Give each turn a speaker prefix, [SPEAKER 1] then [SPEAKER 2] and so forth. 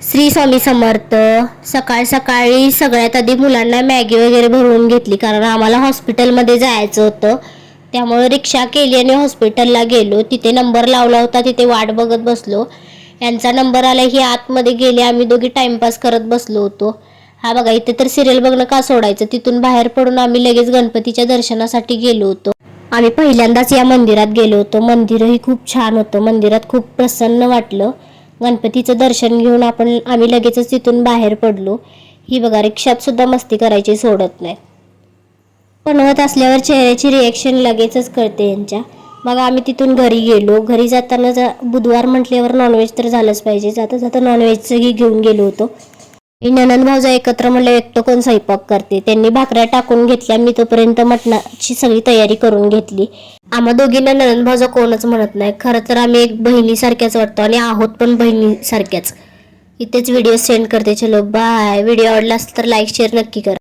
[SPEAKER 1] श्री स्वामी समर्थ. सकाळ सकाळी सगळ्यात आधी मुलांना मॅगी वगैरे भरवून घेतली, कारण आम्हाला हॉस्पिटलमध्ये जायचं होतं. त्यामुळे रिक्षा केली आणि हॉस्पिटलला गेलो. तिथे नंबर लावला होता, तिथे वाट बघत बसलो. यांचा नंबर आला ही आतमध्ये गेले. आम्ही दोघी टाइमपास करत बसलो होतो. हा बघा, इथे तर सिरियल बघणं का सोडायचं. तिथून बाहेर पडून आम्ही लगेच गणपतीच्या दर्शनासाठी गेलो होतो. आम्ही पहिल्यांदाच या मंदिरात गेलो होतो. मंदिरही खूप छान होतं. मंदिरात खूप प्रसन्न वाटलं. गणपतीचं दर्शन घेऊन आम्ही लगेचच तिथून बाहेर पडलो. ही बघा, रिक्षात सुद्धा मस्ती करायची सोडत नाही. बनवत असल्यावर चेहऱ्याची रिएक्शन लगेचच कळते यांच्या. मग आम्ही तिथून घरी गेलो. घरी जाताना बुधवार म्हटल्यावर नॉनव्हेज तर झालंच पाहिजे. जाता जाता नॉनव्हेजचंही घेऊन गेलो होतो. ननंद भाऊजा एकत्र म्हणलं, एकटं कोण स्वयंपाक करते. त्यांनी भाकऱ्या टाकून घेतल्या. मी तोपर्यंत मटणाची सगळी तयारी करून घेतली. आम्हा दोघींना ननंद भाऊजा कोणच म्हणत नाही. खरं तर आम्ही एक बहिणीसारख्याच वाटतो आणि आहोत पण बहिणीसारख्याच. इथेच व्हिडिओ सेंड करते. चलो बाय. व्हिडिओ आवडला असेल तर लाईक शेअर नक्की करा.